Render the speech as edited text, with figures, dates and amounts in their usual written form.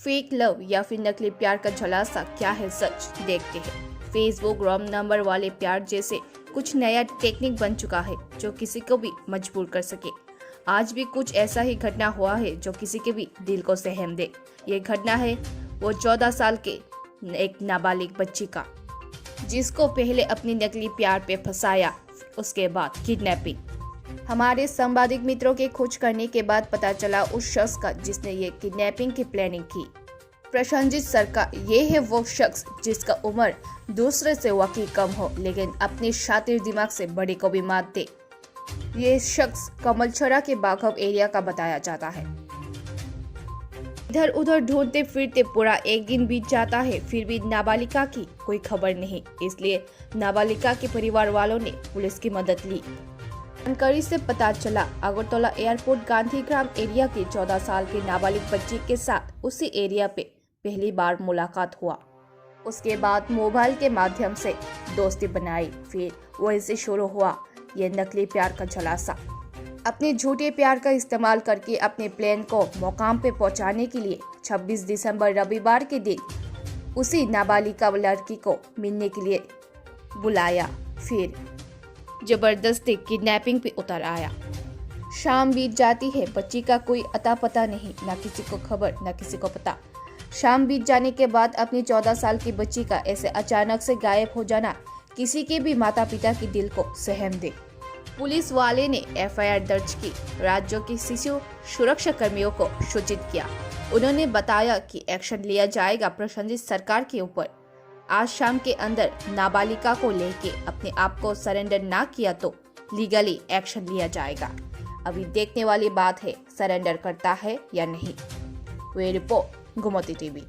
Fake love या फिर नकली प्यार का झलासा क्या है सच, देखते हैं। फेसबुक रॉन्ग नंबर वाले प्यार जैसे कुछ नया टेक्निक बन चुका है जो किसी को भी मजबूर कर सके। आज भी कुछ ऐसा ही घटना हुआ है जो किसी के भी दिल को सहम दे। ये घटना है वो 14 साल के एक नाबालिग बच्ची का, जिसको पहले अपनी नकली प्यार पे फंसाया, उसके बाद किडनैपिंग। हमारे संवादित मित्रों के खोज करने के बाद पता चला उस शख्स का जिसने ये किडनैपिंग की प्लानिंग की। प्रसन्नजीत सरकार ये है वो शख्स जिसका उम्र दूसरे से वाकई कम हो, लेकिन अपने शातिर दिमाग से बड़े को भी मात दे। ये शख्स कमलछरा के बाघव एरिया का बताया जाता है। इधर उधर ढूंढते फिरते पूरा एक दिन बीत जाता है, फिर भी नाबालिका की कोई खबर नहीं। इसलिए नाबालिका के परिवार वालों ने पुलिस की मदद ली। जानकारी से पता चला अगरतला एयरपोर्ट गांधीग्राम एरिया की 14 साल की नाबालिग बच्ची के साथ उसी एरिया पे पहली बार मुलाकात हुआ। उसके बाद मोबाइल के माध्यम से दोस्ती बनाई, फिर वैसे शुरू हुआ ये नकली प्यार का झलासा। अपने झूठे प्यार का इस्तेमाल करके अपने प्लेन को मुकाम पे पहुंचाने के लिए 26 दिसंबर रविवार के दिन उसी नाबालिगा लड़की को मिलने के लिए बुलाया, फिर जबरदस्ती किडनैपिंग पे उतर आया। शाम बीत जाती है, बच्ची का कोई अता पता नहीं, न किसी को खबर न किसी को पता। शाम बीत जाने के बाद अपनी 14 साल की बच्ची का ऐसे अचानक से गायब हो जाना किसी के भी माता पिता के दिल को सहम दे। पुलिस वाले ने एफआईआर दर्ज की, राज्यों के शिशु सुरक्षा कर्मियों को सूचित किया। उन्होंने बताया कि एक्शन लिया जाएगा प्रसन्नजीत सरकार के ऊपर। आज शाम के अंदर नाबालिका को लेके अपने आप को सरेंडर ना किया तो लीगली एक्शन लिया जाएगा। अभी देखने वाली बात है सरेंडर करता है या नहीं। वे रिपोर्ट गोमती टीवी।